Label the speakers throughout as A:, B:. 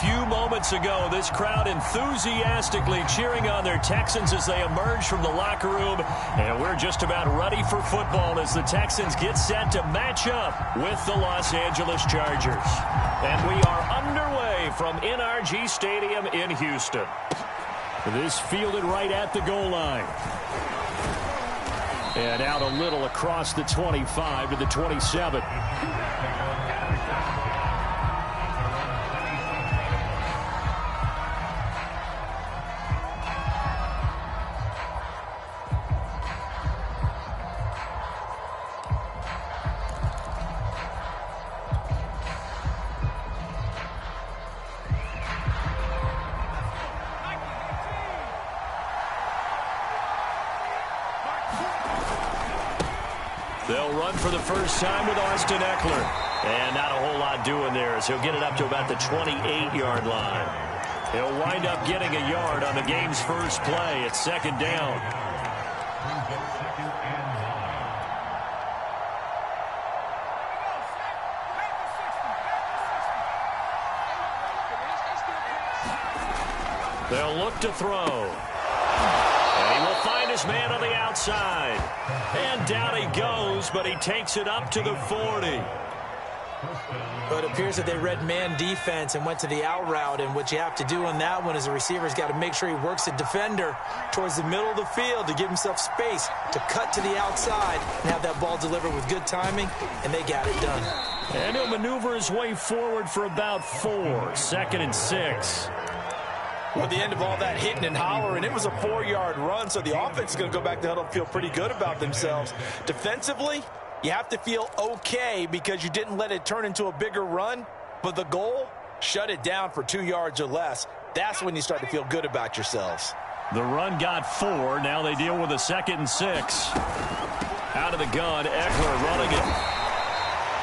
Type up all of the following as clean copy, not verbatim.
A: few moments ago, this crowd enthusiastically cheering on their Texans as they emerge from the locker room. And we're just about ready for football as the Texans get set to match up with the Los Angeles Chargers. And we are underway from NRG Stadium in Houston. This fielded right at the goal line. And out a little across the 25 to the 27. They'll run for the first time with Austin Ekeler. And not a whole lot doing there as he'll get it up to about the 28-yard line. He'll wind up getting a yard on the game's first play. It's second down. They'll look to throw. And he will find his man on the outside. And down he goes, but he takes it up to the 40.
B: But it appears that they read man defense and went to the out route. And what you have to do on that one is the receiver's got to make sure he works the defender towards the middle of the field to give himself space to cut to the outside and have that ball delivered with good timing, and they got it done.
A: And he'll maneuver his way forward for about 4. Second and 6.
B: Well, at the end of all that hitting and hollering, it was a 4-yard run, so the offense is going to go back to the huddle and feel pretty good about themselves. Defensively, you have to feel okay because you didn't let it turn into a bigger run, but the goal, shut it down for 2 yards or less. That's when you start to feel good about yourselves.
A: The run got 4. Now they deal with a second and 6. Out of the gun, Ekeler running it.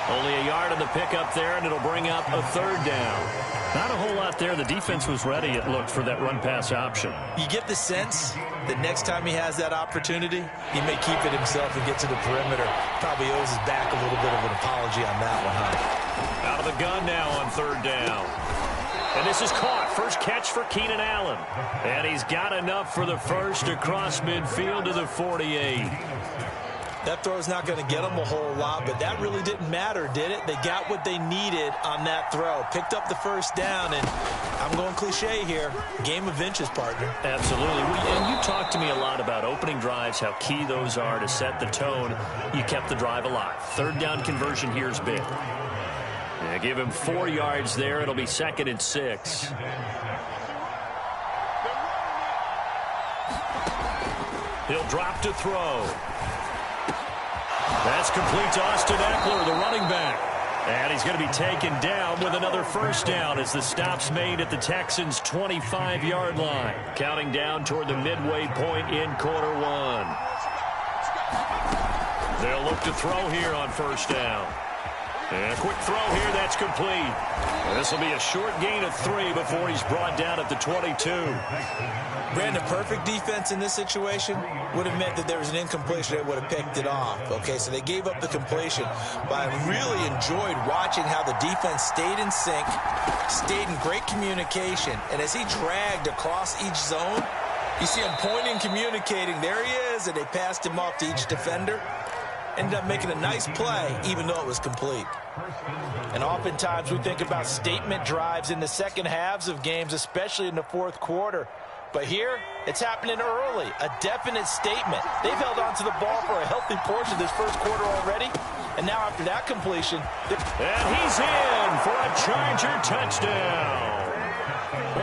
A: Only a yard on the pickup there, and it'll bring up a third down. Not a whole lot there. The defense was ready, it looked, for that run-pass option.
B: You get the sense that next time he has that opportunity, he may keep it himself and get to the perimeter. Probably owes his back a little bit of an apology on that one, huh?
A: Out of the gun now on third down. And this is caught. First catch for Keenan Allen. And he's got enough for the first across midfield to the 48.
B: That throw's not going to get them a whole lot, but that really didn't matter, did it? They got what they needed on that throw. Picked up the first down, and I'm going cliche here. Game of inches, partner.
A: Absolutely. And you talked to me a lot about opening drives, how key those are to set the tone. You kept the drive alive. Third down conversion here is big. Yeah, give him 4 yards there. It'll be second and 6. He'll drop to throw. That's complete to Austin Ekeler, the running back. And he's going to be taken down with another first down as the stop's made at the Texans' 25-yard line. Counting down toward the midway point in quarter 1. They'll look to throw here on first down. And a quick throw here, that's complete. This will be a short gain of 3 before he's brought down at the 22.
B: Brandon, perfect defense in this situation would have meant that there was an incompletion. They would have picked it off. Okay, so they gave up the completion. But I really enjoyed watching how the defense stayed in sync, stayed in great communication. And as he dragged across each zone, you see him pointing, communicating. There he is, and they passed him off to each defender. Ended up making a nice play, even though it was complete. And oftentimes we think about statement drives in the second halves of games, especially in the fourth quarter. But here, it's happening early. A definite statement. They've held on to the ball for a healthy portion of this first quarter already. And now after that completion...
A: And he's in for a Charger touchdown.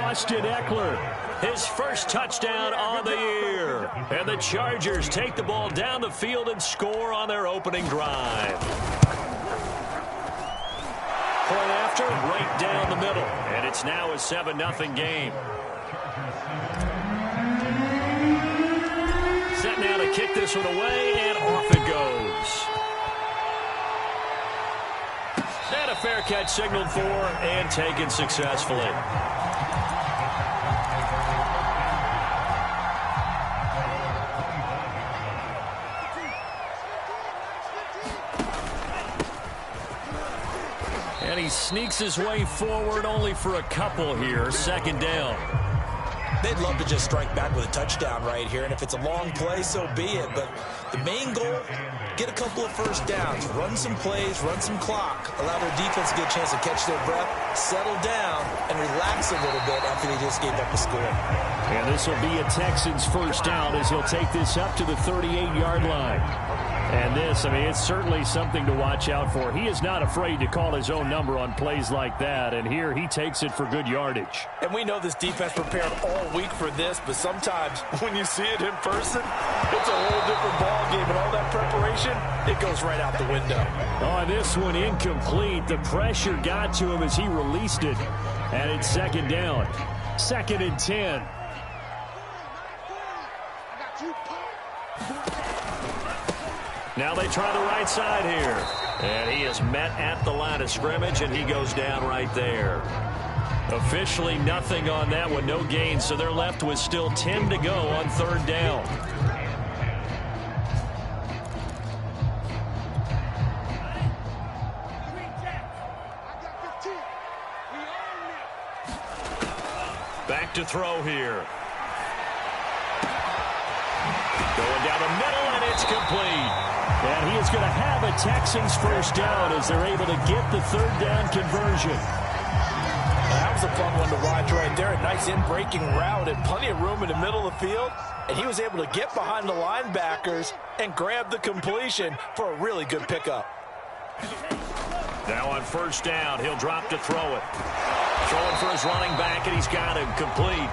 A: Austin Ekeler, his first touchdown on the year. And the Chargers take the ball down the field and score on their opening drive. Point after, right down the middle. And it's now a 7-0 game. Set now to kick this one away, and off it goes. And a fair catch signaled for and taken successfully. he sneaks his way forward only for a couple here. Second down.
B: They'd love to just strike back with a touchdown right here, and if it's a long play, so be it. But the main goal, get a couple of first downs, run some plays, run some clock, allow their defense to get a chance to catch their breath, settle down, and relax a little bit after they just gave up a score.
A: And this will be a Texans first down as he'll take this up to the 38-yard line. And this, I mean, it's certainly something to watch out for. He is not afraid to call his own number on plays like that, and here he takes it for good yardage.
C: And we know this defense prepared all week for this, but sometimes when you see it in person, it's a whole different ball game, and all that preparation, it goes right out the window.
A: On this one, incomplete. The pressure got to him as he released it, and it's second down. 2nd and 10. Now they try the right side here. And he is met at the line of scrimmage, and he goes down right there. Officially nothing on that one, no gain, so they're left with still 10 to go on 3rd down. Back to throw here. Going down the middle, and it's complete. And he is going to have a Texans first down as they're able to get the 3rd down conversion.
C: That was a fun one to watch right there. A nice in-breaking route and plenty of room in the middle of the field. And he was able to get behind the linebackers and grab the completion for a really good pickup.
A: Now on 1st down, he'll drop to throw it. Throwing for his running back, and he's got him complete.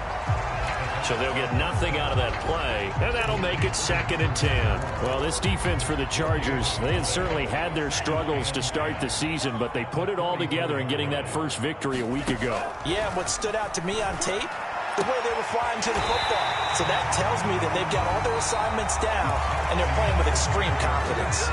A: So they'll get nothing out of that play, and that'll make it 2nd and 10. Well, this defense for the Chargers, they had certainly had their struggles to start the season, but they put it all together in getting that first victory a week ago.
C: Yeah, what stood out to me on tape, the way they were flying to the football. So that tells me that they've got all their assignments down, and they're playing with extreme confidence.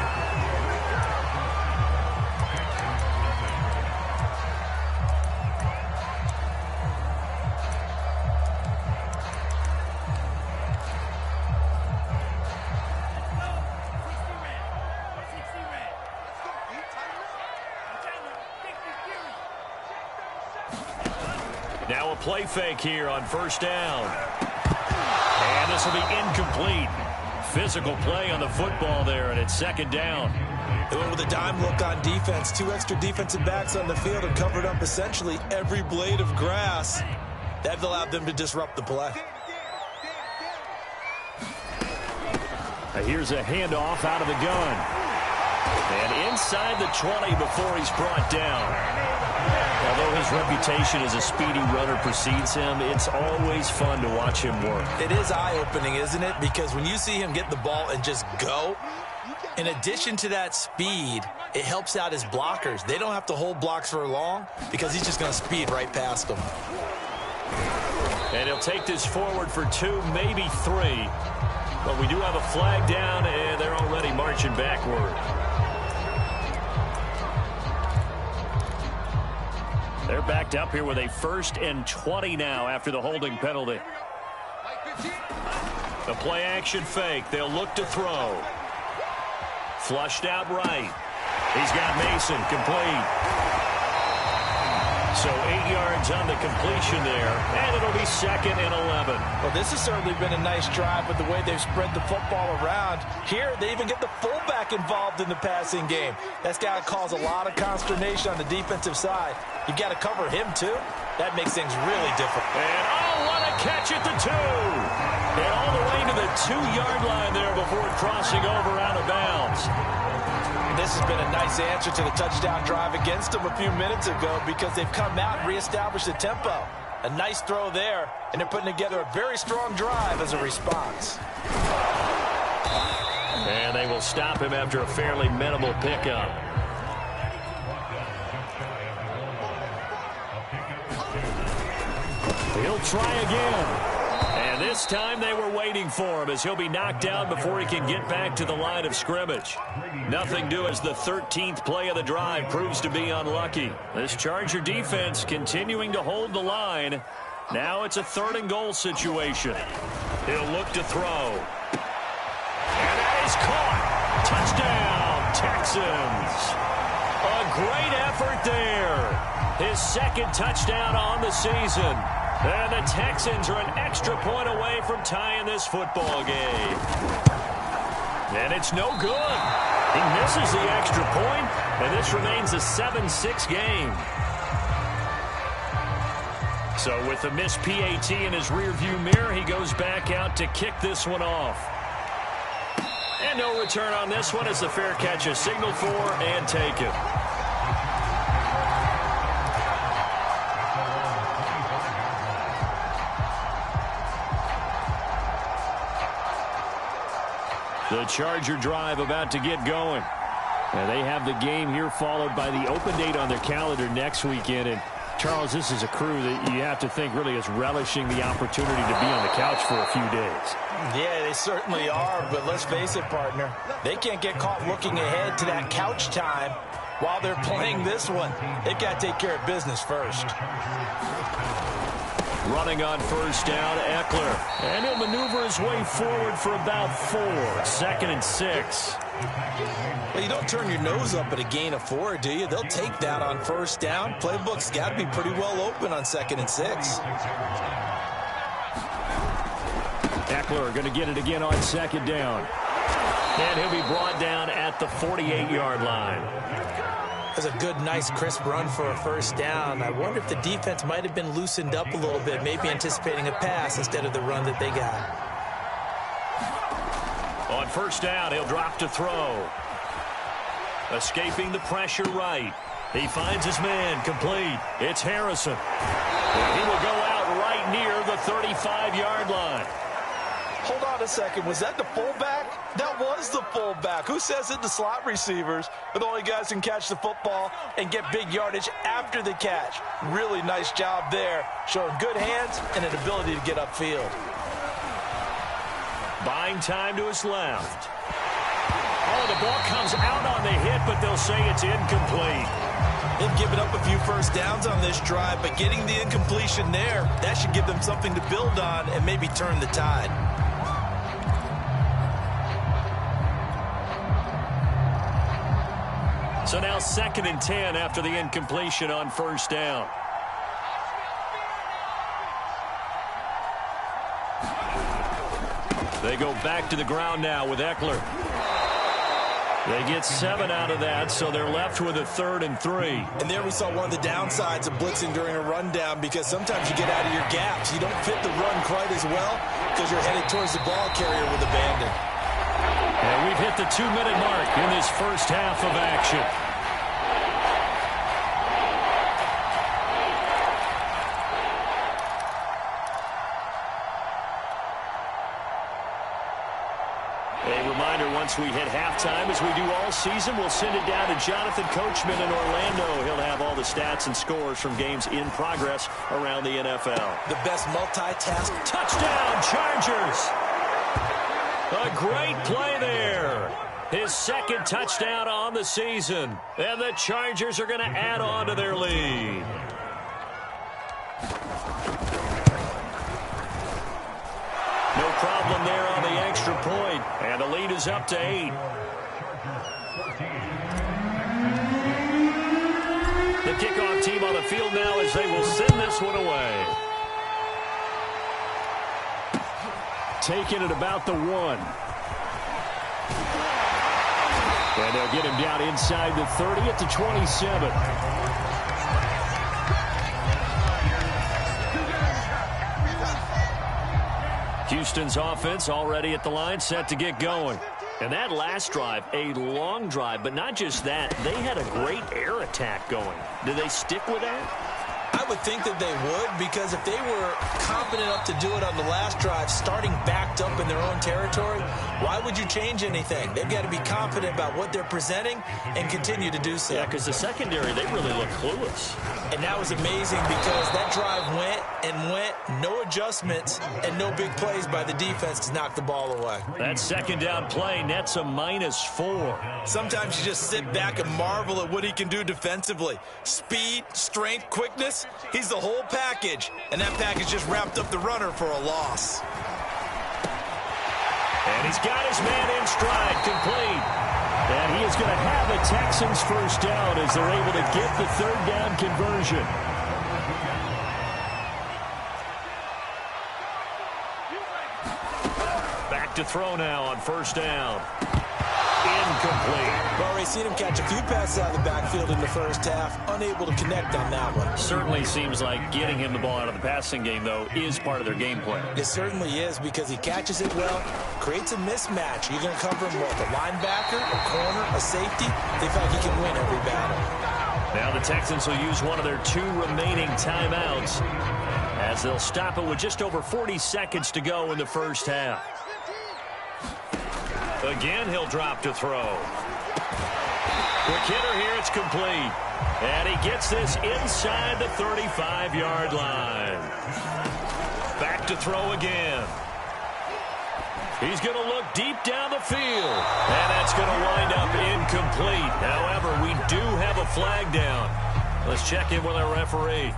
A: Now a play fake here on 1st down. And this will be incomplete. Physical play on the football there, and it's 2nd down.
B: They went with a dime look on defense. 2 extra defensive backs on the field and covered up essentially every blade of grass. That allowed them to disrupt the play.
A: Here's a handoff out of the gun. And inside the 20 before he's brought down. Although his reputation as a speedy runner precedes him, it's always fun to watch him work.
B: It is eye-opening, isn't it? Because when you see him get the ball and just go, in addition to that speed, it helps out his blockers. They don't have to hold blocks for long because he's just going to speed right past them.
A: And he'll take this forward for 2, maybe 3. But we do have a flag down, and they're already marching backward. They're backed up here with a 1st and 20 now after the holding penalty. The play action fake. They'll look to throw. Flushed out right. He's got Mason complete. So 8 yards on the completion there, and it'll be 2nd and 11.
C: Well, this has certainly been a nice drive with the way they've spread the football around. Here, they even get the fullback involved in the passing game. That's got to cause a lot of consternation on the defensive side. You've got to cover him, too. That makes things really difficult.
A: And, oh, what a catch at the 2. And all the way to the 2-yard line there before crossing over out of bounds.
C: This has been a nice answer to the touchdown drive against them a few minutes ago because they've come out and reestablished the tempo. A nice throw there, and they're putting together a very strong drive as a response.
A: And they will stop him after a fairly minimal pickup. He'll try again. And this time they were waiting for him as he'll be knocked down before he can get back to the line of scrimmage. Nothing due as the 13th play of the drive proves to be unlucky. This Charger defense continuing to hold the line. Now it's a 3rd and goal situation. He'll look to throw. And that is caught. Touchdown, Texans. A great effort there. His second touchdown on the season. And the Texans are an extra point away from tying this football game. And it's no good. He misses the extra point, and this remains a 7-6 game. So with the missed PAT in his rearview mirror, he goes back out to kick this one off. And no return on this one as the fair catch is signaled for and taken. The Charger drive about to get going. And they have the game here followed by the open date on their calendar next weekend. And Charles, this is a crew that you have to think really is relishing the opportunity to be on the couch for a few days.
C: Yeah, they certainly are, but let's face it, partner. They can't get caught looking ahead to that couch time while they're playing this one. They've got to take care of business first.
A: Running on first down, Ekeler. And he'll maneuver his way forward for about 4. 2nd and 6.
B: Well, you don't turn your nose up at a gain of 4, do you? They'll take that on first down. Playbook's got to be pretty well open on 2nd and 6.
A: Ekeler going to get it again on 2nd down. And he'll be brought down at the 48-yard line.
B: That's a good, nice, crisp run for a first down. I wonder if the defense might have been loosened up a little bit, maybe anticipating a pass instead of the run that they got.
A: On first down, he'll drop to throw. Escaping the pressure right. He finds his man, complete. It's Harrison. He will go out right near the 35-yard line.
C: Hold on a second. Was that the fullback? That was the fullback. Who says it? The slot receivers are the only guys who can catch the football and get big yardage after the catch. Really nice job there, showing good hands and an ability to get upfield.
A: Buying time to his left. Oh, the ball comes out on the hit, but they'll say it's incomplete.
B: They've given up a few first downs on this drive, but getting the incompletion there, that should give them something to build on and maybe turn the tide.
A: So now 2nd and 10 after the incompletion on first down. They go back to the ground now with Ekeler. They get 7 out of that, so they're left with a 3rd and 3.
B: And there we saw one of the downsides of blitzing during a rundown, because sometimes you get out of your gaps. You don't fit the run quite as well because you're headed towards the ball carrier with abandon.
A: And we've hit the 2-minute mark in this first half of action. Once we hit halftime, as we do all season, we'll send it down to Jonathan Coachman in Orlando. He'll have all the stats and scores from games in progress around the NFL.
B: The best multitask.
A: Touchdown, Chargers! A great play there. His 2nd touchdown on the season. And the Chargers are going to add on to their lead. No problem there on the extra point. And the lead is up to 8. The kickoff team on the field now as they will send this one away. Taking it about the 1. And they'll get him down inside the 30 at the 27. Houston's offense already at the line, set to get going. And that last drive, a long drive, but not just that. They had a great air attack going. Do they stick with that?
B: I would think that they would, because if they were confident enough to do it on the last drive, starting backed up in their own territory, why would you change anything? They've got to be confident about what they're presenting and continue to do so.
A: Yeah, because the secondary, they really look clueless.
B: And that was amazing, because that drive went and went, no adjustments, and no big plays by the defense to knock the ball away.
A: That 2nd down play nets a -4.
B: Sometimes you just sit back and marvel at what he can do defensively. Speed, strength, quickness, he's the whole package. And that package just wrapped up the runner for a loss.
A: And he's got his man in stride, complete. And he is going to have a Texans first down as they're able to get the third down conversion. Back to throw now on first down. Incomplete.
B: Well, we've seen him catch a few passes out of the backfield in the first half, unable to connect on that one.
A: Certainly seems like getting him the ball out of the passing game, though, is part of their game plan.
B: It certainly is because he catches it well, creates a mismatch. You're going to cover him what? A linebacker, a corner, a safety? They feel like he can win every battle.
A: Now the Texans will use one of their 2 remaining timeouts as they'll stop it with just over 40 seconds to go in the first half. Again, he'll drop to throw. Quick hitter here, it's complete. And he gets this inside the 35-yard line. Back to throw again. He's going to look deep down the field. And that's going to wind up incomplete. However, we do have a flag down. Let's check in with our referee.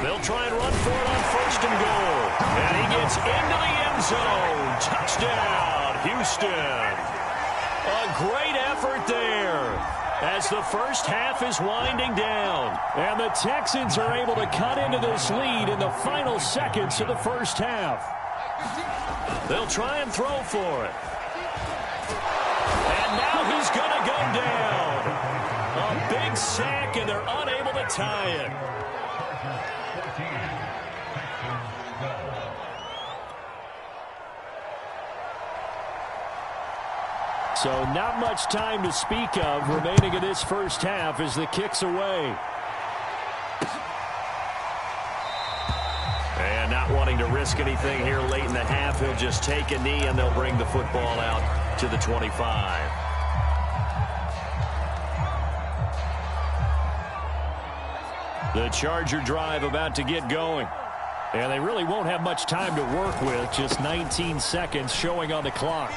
A: They'll try and run for it on first and goal. And he gets into the end zone. Touchdown, Houston. A great effort there as the first half is winding down. And the Texans are able to cut into this lead in the final seconds of the first half. They'll try and throw for it. And now he's going to go down. A big sack, and they're unable to tie it. So not much time to speak of remaining in this first half as the kick's away. And not wanting to risk anything here late in the half, he'll just take a knee and they'll bring the football out to the 25. The Charger drive about to get going. And they really won't have much time to work with, just 19 seconds showing on the clock.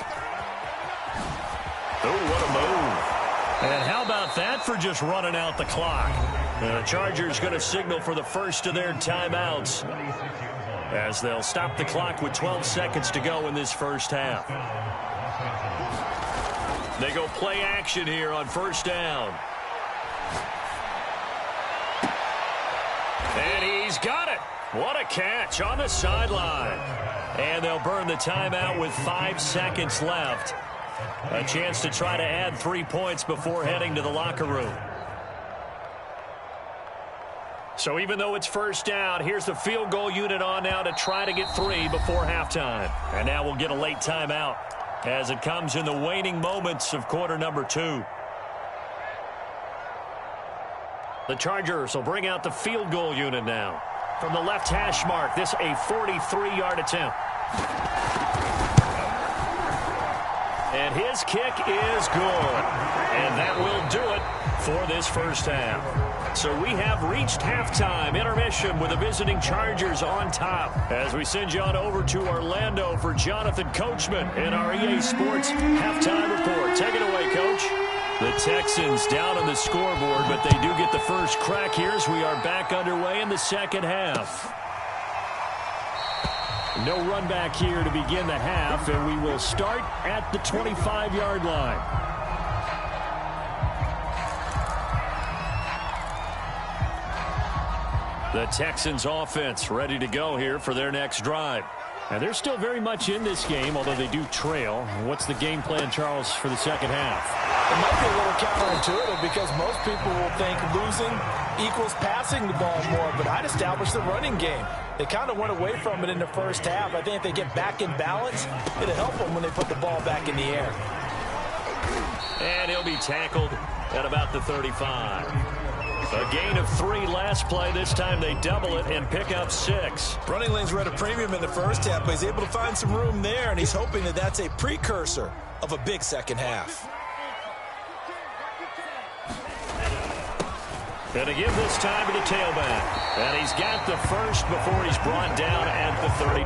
A: Oh, what a move. And how about that for just running out the clock? The Chargers going to signal for the first of their timeouts as they'll stop the clock with 12 seconds to go in this first half. They go play action here on first down. And he's got it. What a catch on the sideline. And they'll burn the timeout with 5 seconds left. A chance to try to add 3 points before heading to the locker room. So even though it's first down, here's the field goal unit on now to try to get 3 before halftime. And now we'll get a late timeout as it comes in the waning moments of quarter number 2. The Chargers will bring out the field goal unit now. From the left hash mark, this a 43-yard attempt. And his kick is good. And that will do it for this first half. So we have reached halftime intermission with the visiting Chargers on top. As we send you on over to Orlando for Jonathan Coachman in our EA Sports halftime report. Take it away, Coach. The Texans down on the scoreboard, but they do get the first crack here as we are back underway in the second half. No run back here to begin the half, and we will start at the 25-yard line. The Texans offense ready to go here for their next drive. And they're still very much in this game, although they do trail. What's the game plan, Charles, for the second half?
C: It might be a little counterintuitive because most people will think losing equals passing the ball more, but I'd establish the running game. They kind of went away from it in the first half. I think if they get back in balance, it'll help them when they put the ball back in the air.
A: And he'll be tackled at about the 35. A gain of 3 last play. This time they double it and pick up 6.
B: Running lanes were at a premium in the first half, but he's able to find some room there, and he's hoping that that's a precursor of a big second half.
A: Going to give this time to the tailback. And he's got the first before he's brought down at the 30.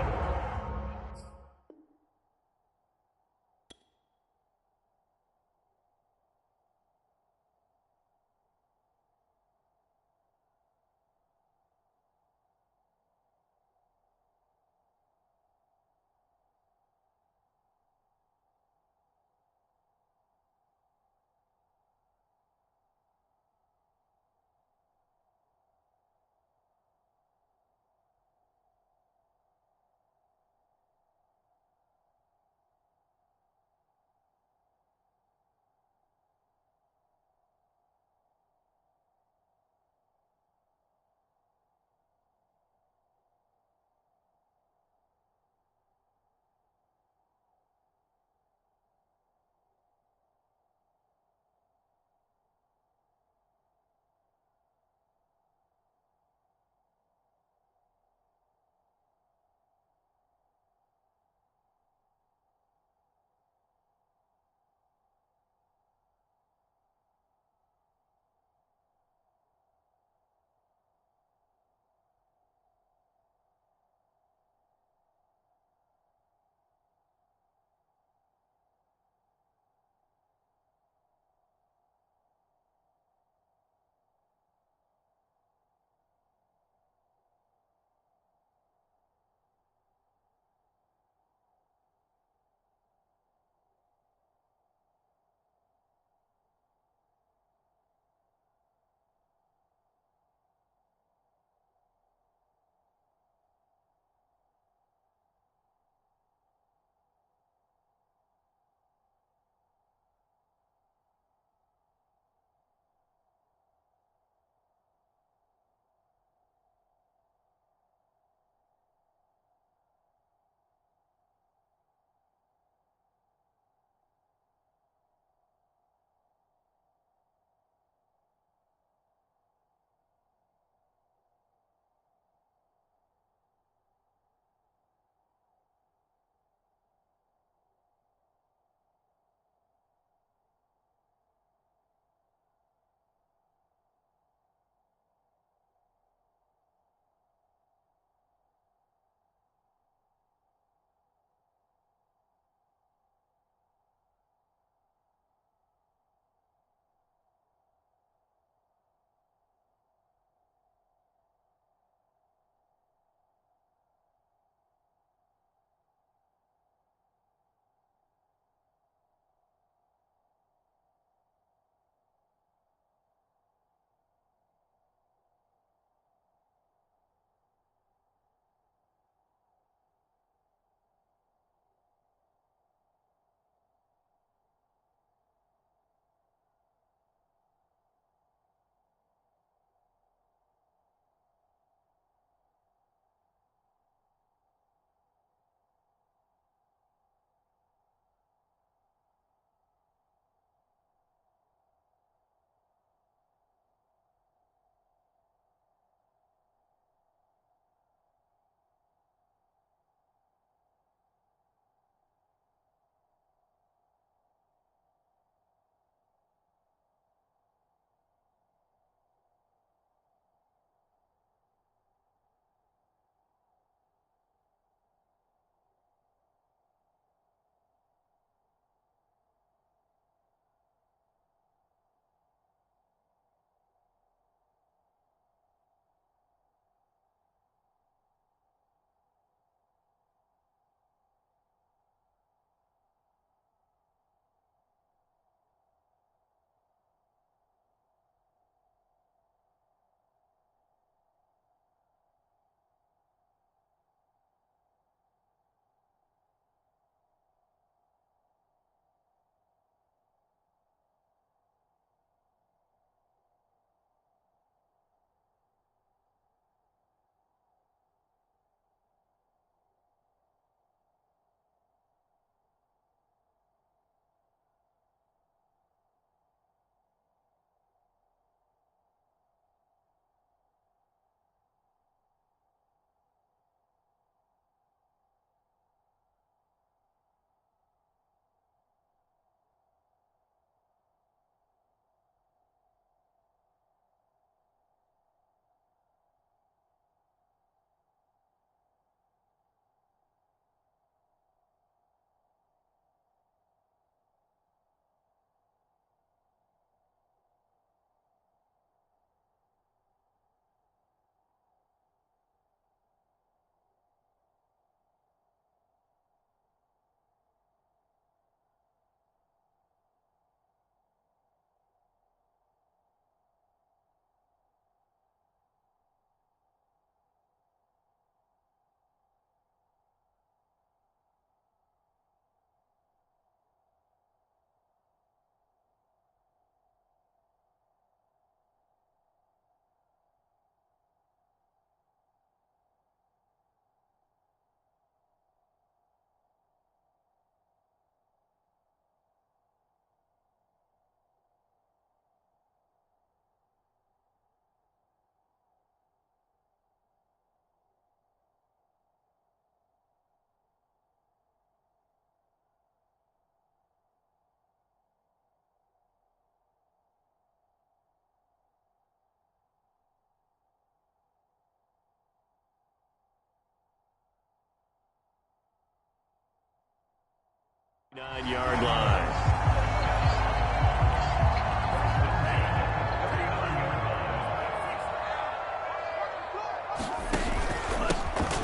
A: 9-yard line.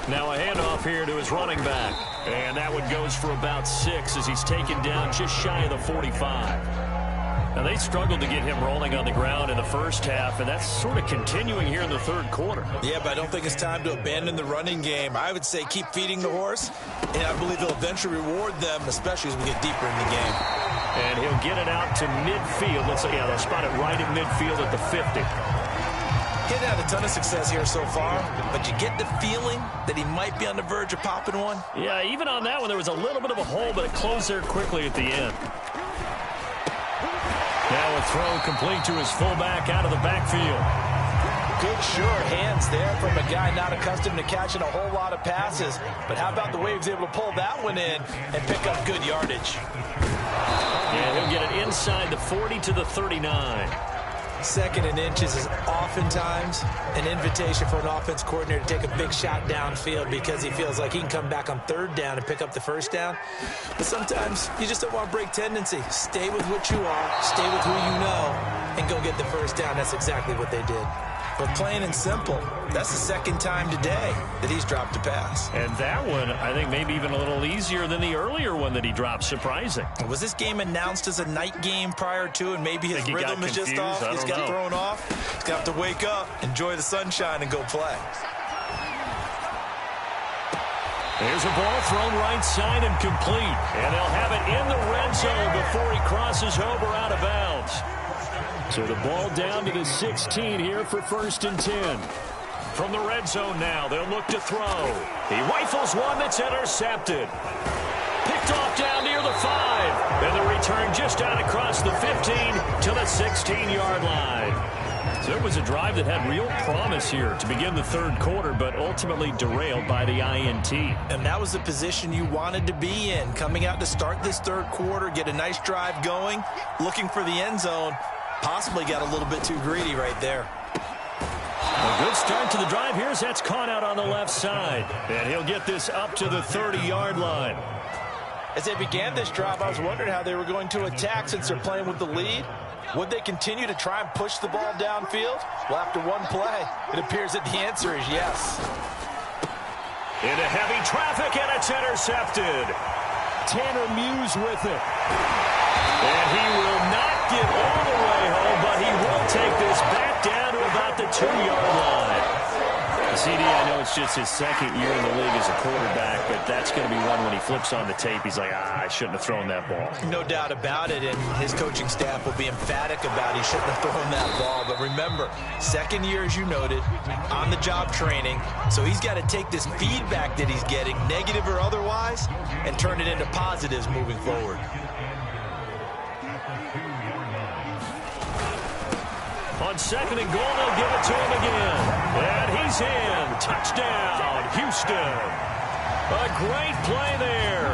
A: Now a handoff here to his running back. And that one goes for about 6 as he's taken down just shy of the 45. Now, they struggled to get him rolling on the ground in the first half, and that's sort of continuing here in the third quarter.
B: Yeah, but I don't think it's time to abandon the running game. I would say keep feeding the horse, and I believe he'll eventually reward them, especially as we get deeper in the game.
A: And he'll get it out to midfield. Let's say, yeah, they'll spot it right at midfield at the 50.
B: He hasn't had a ton of success here so far, but you get the feeling that he might be on the verge of popping one.
A: Yeah, even on that one, there was a little bit of a hole, but it closed there quickly at the end. Now a throw complete to his fullback out of the backfield.
C: Good, sure hands there from a guy not accustomed to catching a whole lot of passes. But how about the way he was able to pull that one in and pick up good yardage?
A: Yeah, he'll get it inside the 40 to the 39.
B: Second and inches is oftentimes an invitation for an offense coordinator to take a big shot downfield because he feels like he can come back on third down and pick up the first down. But sometimes you just don't want to break tendency. Stay with what you are, stay with who you know, and go get the first down. That's exactly what they did. But plain and simple, that's the second time today that he's dropped a pass.
A: And that one, I think, maybe even a little easier than the earlier one that he dropped. Surprising.
B: Was this game announced as a night game prior to, and maybe his rhythm is just off? He's got thrown off. He's got to wake up, enjoy the sunshine, and go play.
A: There's a ball thrown right side and complete. And they'll have it in the red zone before he crosses over out of bounds. So the ball down to the 16 here for 1st and 10. From the red zone now, they'll look to throw. He rifles one that's intercepted. Picked off down near the 5. And the return just out across the 15 to the 16-yard line. So it was a drive that had real promise here to begin the third quarter, but ultimately derailed by the INT.
B: And that was the position you wanted to be in, coming out to start this third quarter, get a nice drive going, looking for the end zone. Possibly got a little bit too greedy right there.
A: A good start to the drive here as that's caught out on the left side. And he'll get this up to the 30-yard line.
C: As they began this drive, I was wondering how they were going to attack since they're playing with the lead. Would they continue to try and push the ball downfield? Well, after one play, it appears that the answer is yes.
A: Into heavy traffic, and it's intercepted. Tanner Muse with it. And he will not get all the way home, but he will take this back down to about the 2-yard line. CD, I know it's just his second year in the league as a quarterback, but that's going to be one when he flips on the tape. He's like, I shouldn't have thrown that ball.
B: No doubt about it, and his coaching staff will be emphatic about he shouldn't have thrown that ball. But remember, second year, as you noted, on-the-job training, so he's got to take this feedback that he's getting, negative or otherwise, and turn it into positives moving forward.
A: On 2nd and goal, they'll give it to him again. And he's in. Touchdown, Houston. A great play there.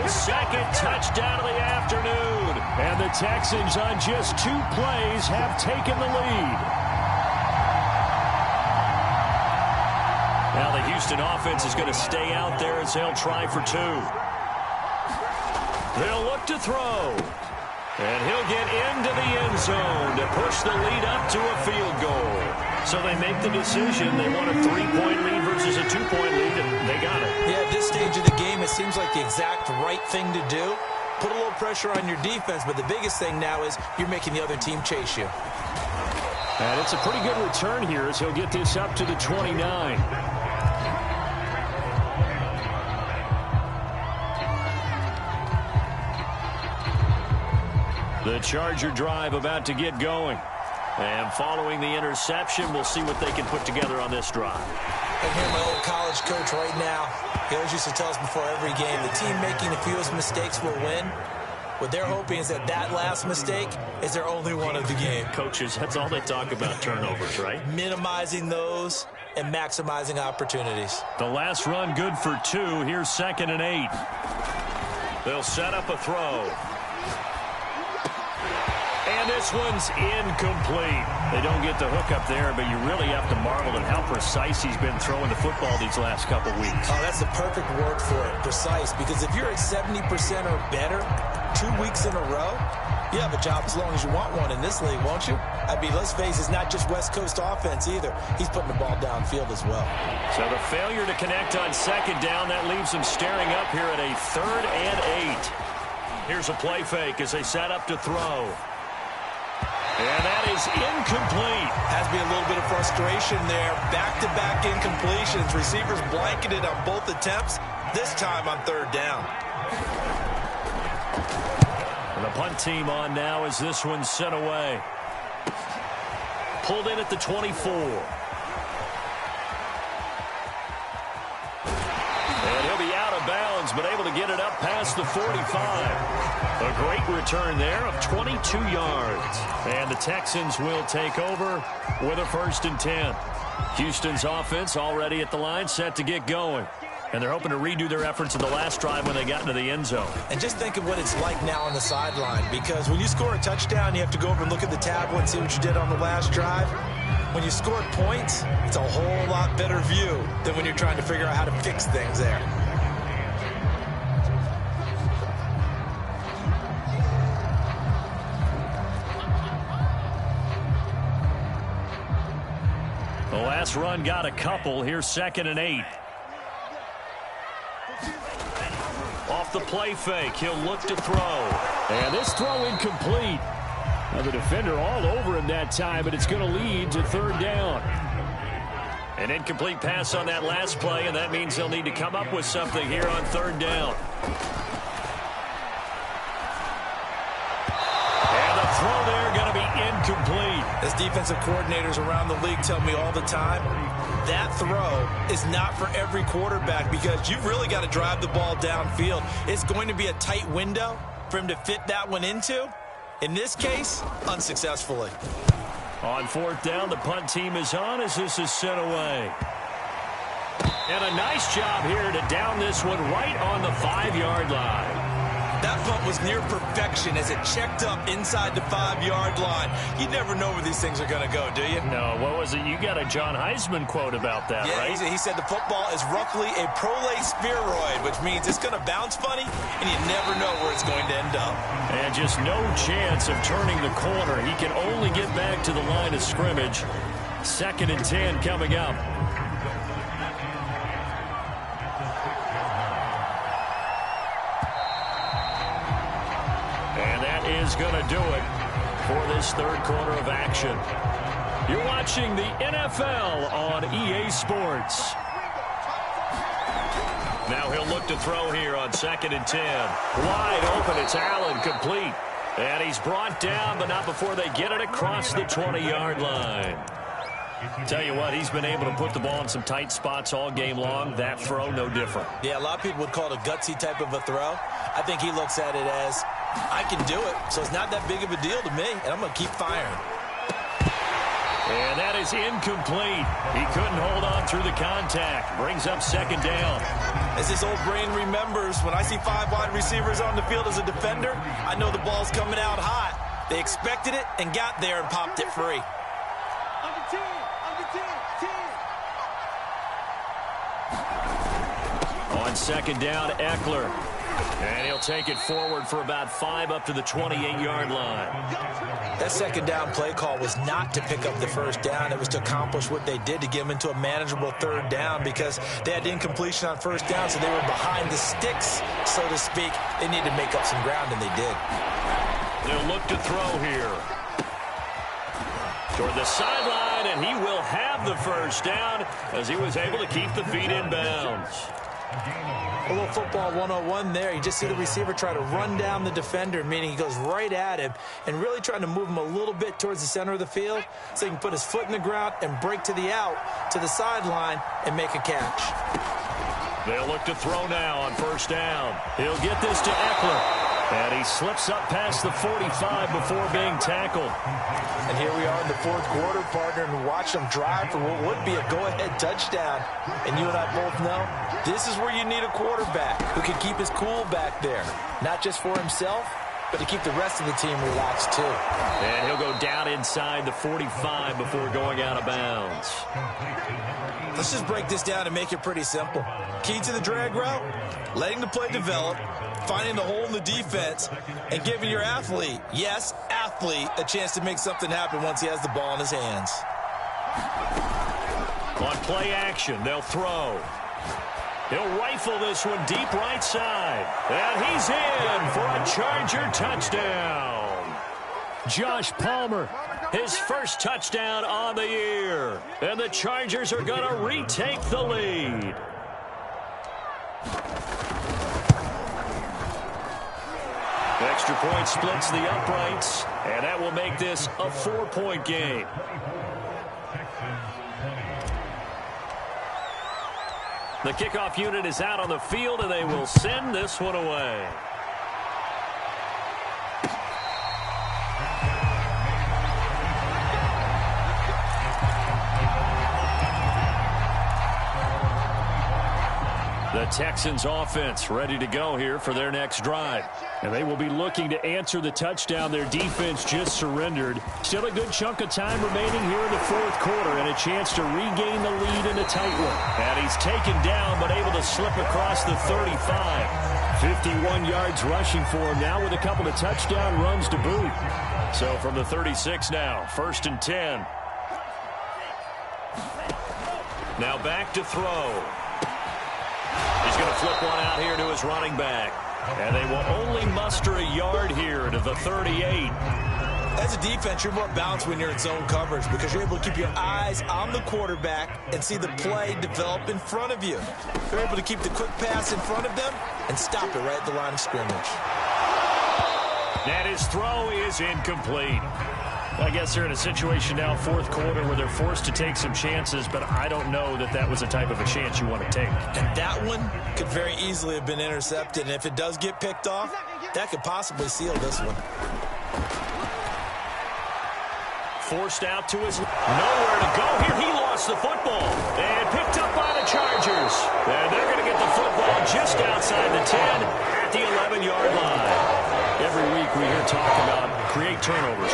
A: His second touchdown of the afternoon. And the Texans on just 2 plays have taken the lead. Now the Houston offense is going to stay out there as they'll try for 2. They'll look to throw. And he'll get into the end zone to push the lead up to a field goal. So they make the decision. They want a 3-point lead versus a 2-point lead, and they got it.
B: Yeah, at this stage of the game, it seems like the exact right thing to do. Put a little pressure on your defense, but the biggest thing now is you're making the other team chase you.
A: And it's a pretty good return here as he'll get this up to the 29. The Charger drive about to get going. And following the interception, we'll see what they can put together on this drive.
B: I hear my old college coach right now. He always used to tell us before every game, the team making the fewest mistakes will win. What they're hoping is that that last mistake is their only one of the game.
A: Coaches, that's all they talk about, turnovers, right?
B: Minimizing those and maximizing opportunities.
A: The last run good for 2. Here's 2nd and 8. They'll set up a throw. And this one's incomplete. They don't get the hook up there, but you really have to marvel at how precise he's been throwing the football these last couple weeks.
B: Oh, that's the perfect word for it, precise. Because if you're at 70% or better 2 weeks in a row, you have a job as long as you want one in this league, won't you? I mean, let's face it, it's not just West Coast offense either. He's putting the ball downfield as well.
A: So the failure to connect on second down, that leaves him staring up here at a 3rd and 8. Here's a play fake as they set up to throw. And that is incomplete.
B: Has to be a little bit of frustration there. Back-to-back incompletions. Receivers blanketed on both attempts, this time on 3rd down.
A: And the punt team on now as this one's sent away. Pulled in at the 24. And he'll be out of bounds, but able to get it up past the 45. A great return there of 22 yards. And the Texans will take over with a 1st and 10. Houston's offense already at the line, set to get going. And they're hoping to redo their efforts in the last drive when they got into the end zone.
B: And just think of what it's like now on the sideline, because when you score a touchdown, you have to go over and look at the tablet and see what you did on the last drive. When you scored points, it's a whole lot better view than when you're trying to figure out how to fix things there.
A: The last run got a couple. Here's 2nd and 8. Off the play fake, he'll look to throw. And this throw incomplete. Now the defender all over him that time, but it's going to lead to 3rd down. An incomplete pass on that last play, and that means they'll need to come up with something here on 3rd down. And the throw there going to be incomplete.
B: As defensive coordinators around the league tell me all the time, that throw is not for every quarterback because you've really got to drive the ball downfield. It's going to be a tight window for him to fit that one into. In this case, unsuccessfully.
A: On 4th down, the punt team is on as this is sent away. And a nice job here to down this one right on the 5-yard line.
B: That punt was near perfection as it checked up inside the 5-yard line. You never know where these things are going to go, do you?
A: No, what was it? You got a John Heisman quote about that, right?
B: Yeah, he said the football is roughly a prolate spheroid, which means it's going to bounce funny, and you never know where it's going to end up.
A: And just no chance of turning the corner. He can only get back to the line of scrimmage. 2nd and 10 coming up. Is going to do it for this 3rd quarter of action. You're watching the NFL on EA Sports. Now he'll look to throw here on 2nd and 10. Wide open, it's Allen, complete. And he's brought down, but not before they get it across the 20-yard line. Tell you what, he's been able to put the ball in some tight spots all game long. That throw, no different.
B: Yeah, a lot of people would call it a gutsy type of a throw. I think he looks at it as, I can do it, so it's not that big of a deal to me, and I'm going to keep firing.
A: And that is incomplete. He couldn't hold on through the contact. Brings up 2nd down.
B: As this old brain remembers, when I see 5 wide receivers on the field as a defender, I know the ball's coming out hot. They expected it and got there and popped it free.
A: On 2nd down, Eckler. And he'll take it forward for about 5 up to the 28-yard line.
B: That 2nd down play call was not to pick up the 1st down. It was to accomplish what they did to get them into a manageable 3rd down because they had incompletion on 1st down, so they were behind the sticks, so to speak. They needed to make up some ground, and they did.
A: They'll look to throw here. Toward the sideline, and he will have the 1st down as he was able to keep the feet in bounds.
B: A little football 101 there. You just see the receiver try to run down the defender, meaning he goes right at him and really trying to move him a little bit towards the center of the field so he can put his foot in the ground and break to the out, to the sideline, and make a catch.
A: They'll look to throw now on 1st down. He'll get this to Eckler. And he slips up past the 45 before being tackled.
B: And here we are in the 4th quarter, partner, and watch them drive for what would be a go-ahead touchdown. And you and I both know this is where you need a quarterback who can keep his cool back there, not just for himself, but to keep the rest of the team relaxed too.
A: And he'll go down inside the 45 before going out of bounds.
B: Let's just break this down and make it pretty simple. Key to the drag route, letting the play develop, finding the hole in the defense, and giving your athlete, yes, athlete, a chance to make something happen once he has the ball in his hands.
A: On play action, they'll throw. He'll rifle this one deep right side. And he's in for a Charger touchdown. Josh Palmer, his first touchdown on the year. And the Chargers are going to retake the lead. Extra point splits the uprights, and that will make this a 4-point game. The kickoff unit is out on the field, and they will send this one away. The Texans offense ready to go here for their next drive. And they will be looking to answer the touchdown their defense just surrendered. Still a good chunk of time remaining here in the fourth quarter and a chance to regain the lead in a tight one. And he's taken down but able to slip across the 35. 51 yards rushing for him now with a couple of touchdown runs to boot. So from the 36 now, 1st and 10. Now back to throw. He's going to flip one out here to his running back. And they will only muster a yard here to the 38.
B: As a defense, you're more balanced when you're in zone coverage because you're able to keep your eyes on the quarterback and see the play develop in front of you. You're able to keep the quick pass in front of them and stop it right at the line of scrimmage.
A: And his throw is incomplete. I guess they're in a situation now, fourth quarter, where they're forced to take some chances, but I don't know that that was the type of a chance you want to take.
B: And that one could very easily have been intercepted, and if it does get picked off, that could possibly seal this one.
A: Forced out to his nowhere to go here. He lost the football and picked up by the Chargers. And they're going to get the football just outside the 10 at the 11-yard line. Every week we hear talk about create turnovers.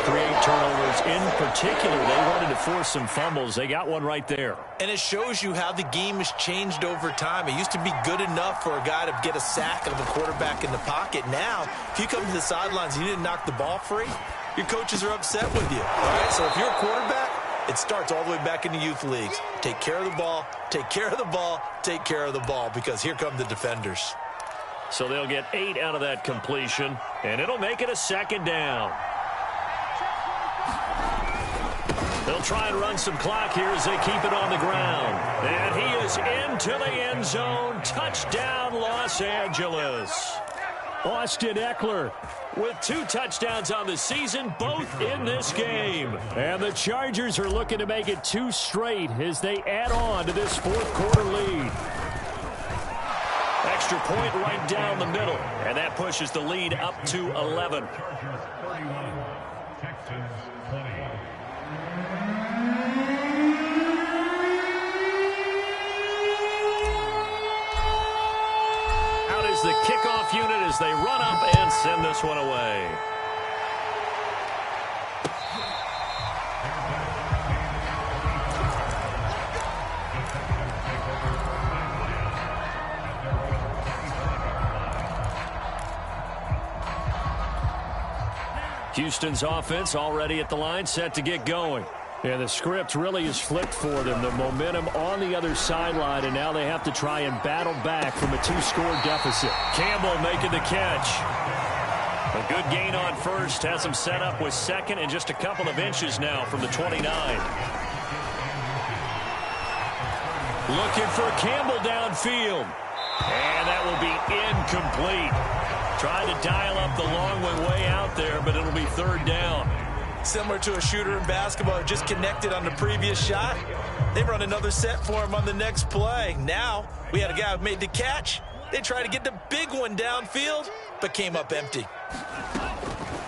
A: In particular, they wanted to force some fumbles. They got one right there.
B: And it shows you how the game has changed over time. It used to be good enough for a guy to get a sack of a quarterback in the pocket. Now, if you come to the sidelines and you didn't knock the ball free, your coaches are upset with you. All right, so if you're a quarterback, it starts all the way back in the youth leagues. Take care of the ball, take care of the ball, take care of the ball, because here come the defenders.
A: So they'll get 8 out of that completion, and it'll make it a 2nd down. They'll try and run some clock here as they keep it on the ground. And he is into the end zone. Touchdown, Los Angeles. Austin Eckler with 2 touchdowns on the season, both in this game. And the Chargers are looking to make it 2 straight as they add on to this fourth quarter lead. Extra point right down the middle, and that pushes the lead up to 11. Out is the kickoff unit as they run up and send this one away. Houston's offense already at the line, set to get going. And the script really is flipped for them. The momentum on the other sideline, and now they have to try and battle back from a 2-score deficit. Campbell making the catch. A good gain on first, has him set up with 2nd and just a couple of inches now from the 29. Looking for Campbell downfield. And that will be incomplete. Trying to dial up the long way out there, but it'll be 3rd down.
B: Similar to a shooter in basketball, just connected on the previous shot. They run another set for him on the next play. Now, we had a guy who made the catch. They tried to get the big one downfield, but came up empty.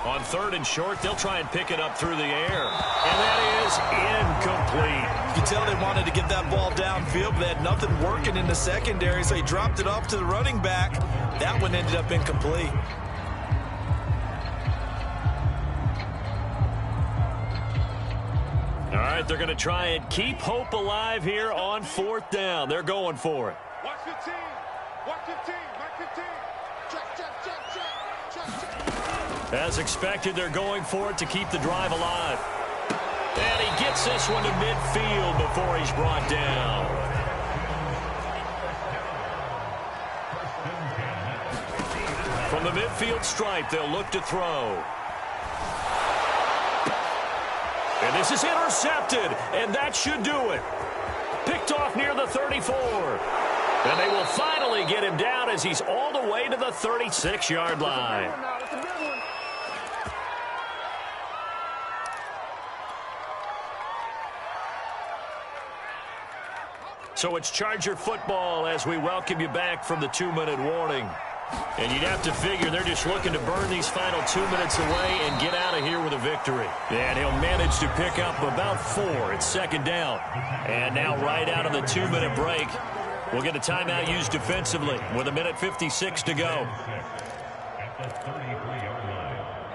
A: On 3rd and short, they'll try and pick it up through the air. And that is incomplete.
B: You can tell they wanted to get that ball downfield, but they had nothing working in the secondary, so he dropped it off to the running back. That one ended up incomplete.
A: right, they're going to try and keep hope alive here on 4th down. They're going for it.
D: Watch your team. Watch your team. Watch your team. Check.
A: As expected, they're going for it to keep the drive alive. And he gets this one to midfield before he's brought down. From the midfield stripe, they'll look to throw. And this is intercepted, and that should do it. Picked off near the 34. And they will finally get him down as he's all the way to the 36-yard line. So it's Charger football as we welcome you back from the 2-minute warning. And you'd have to figure they're just looking to burn these final 2 minutes away and get out of here with a victory. And he'll manage to pick up about 4. It's 2nd down. And now right out of the 2-minute break, we'll get a timeout used defensively with 1:56 to go.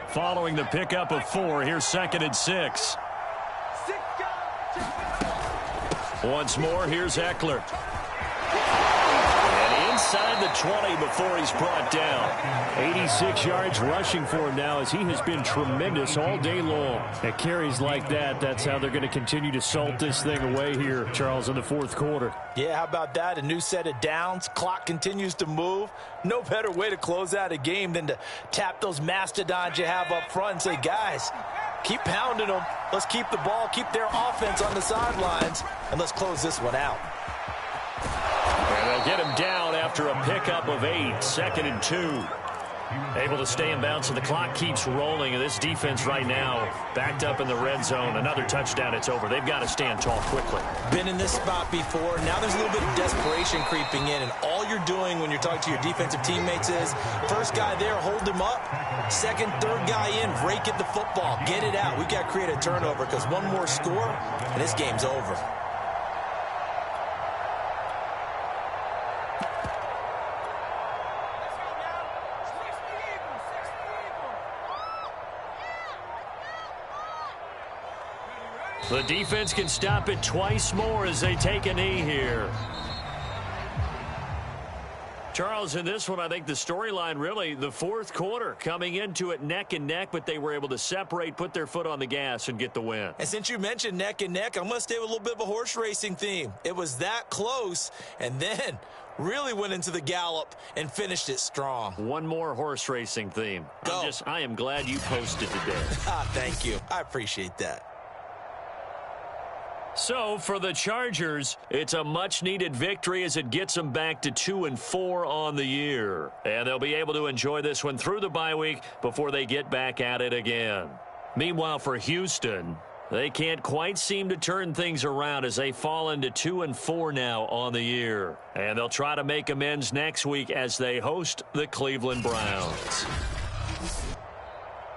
A: Following the pickup of 4, here's 2nd and 6. Once more, here's Eckler. And inside the 20 before he's brought down.
E: 86 yards rushing for him now as he has been tremendous all day long. At carries like that, that's how they're going to continue to salt this thing away here, Charles, in the 4th quarter.
C: Yeah, how about that? A new set of downs. Clock continues to move. No better way to close out a game than to tap those mastodons you have up front and say, guys, keep pounding them. Let's keep the ball, keep their offense on the sidelines, and let's close this one out.
A: And they'll get him down after a pickup of 8, 2nd and 2. Able to stay in bounds, and the clock keeps rolling. And this defense right now backed up in the red zone. Another touchdown, it's over. They've got to stand tall quickly.
B: Been in this spot before. Now there's a little bit of desperation creeping in, and all you're doing when you're talking to your defensive teammates is first guy there, hold him up. Second, third guy in, rake at the football. Get it out. We've got to create a turnover because one more score, and this game's over.
A: The defense can stop it twice more as they take a knee here. Charles, in this one, I think the storyline really, the 4th quarter, coming into it neck and neck, but they were able to separate, put their foot on the gas, and get the win.
B: And since you mentioned neck and neck, I'm going to stay with a little bit of a horse racing theme. It was that close, and then really went into the gallop and finished it strong.
A: One more horse racing theme.
B: Go.
A: I am glad you posted today.
B: Thank you. I appreciate that.
A: So, for the Chargers, it's a much-needed victory as it gets them back to 2-4 on the year. And they'll be able to enjoy this one through the bye week before they get back at it again. Meanwhile, for Houston, they can't quite seem to turn things around as they fall into 2-4 now on the year. And they'll try to make amends next week as they host the Cleveland Browns.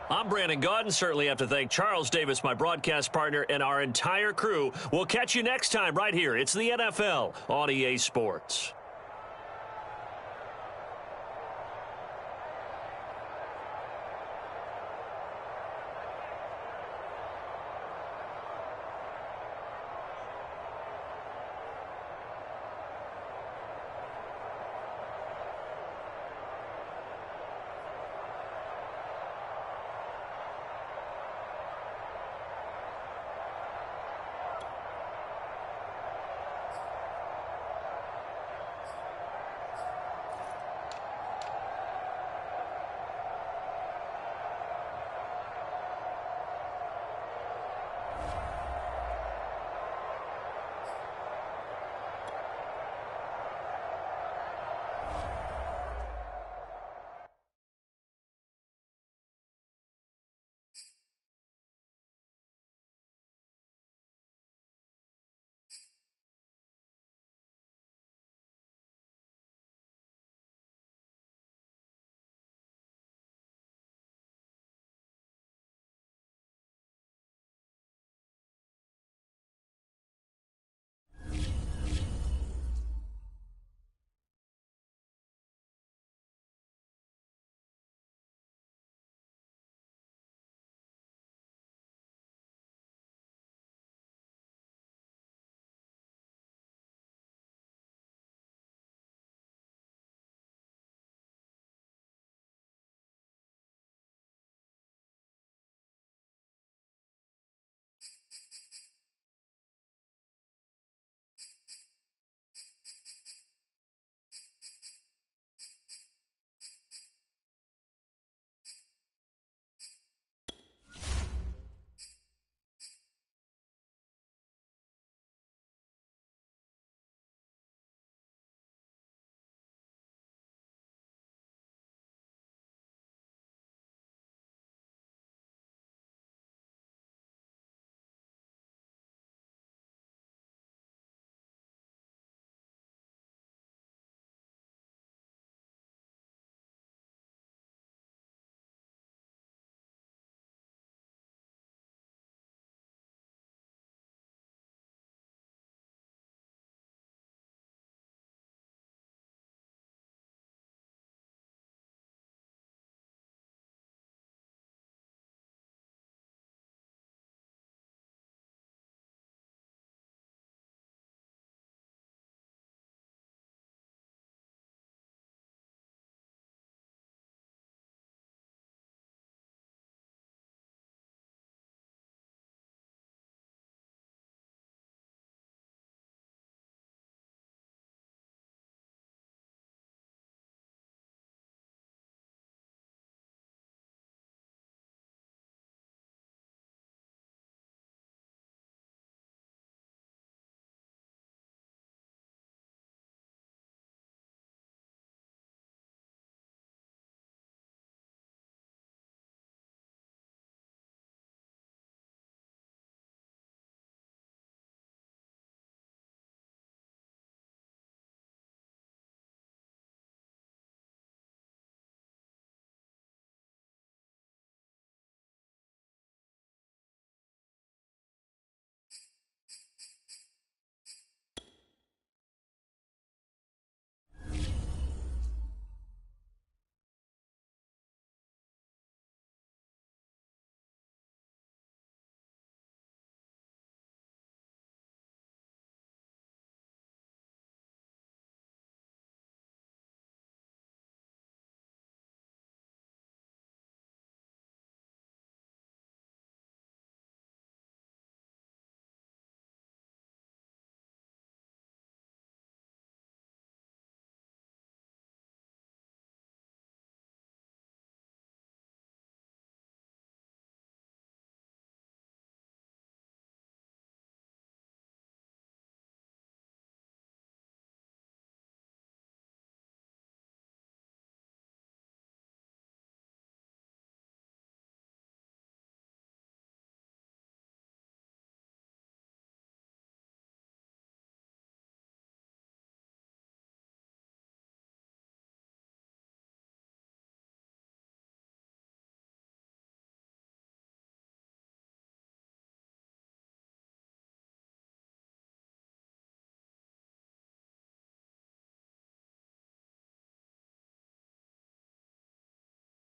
A: I'm Brandon Gaudin. Certainly have to thank Charles Davis, my broadcast partner, and our entire crew. We'll catch you next time right here. It's the NFL on EA Sports.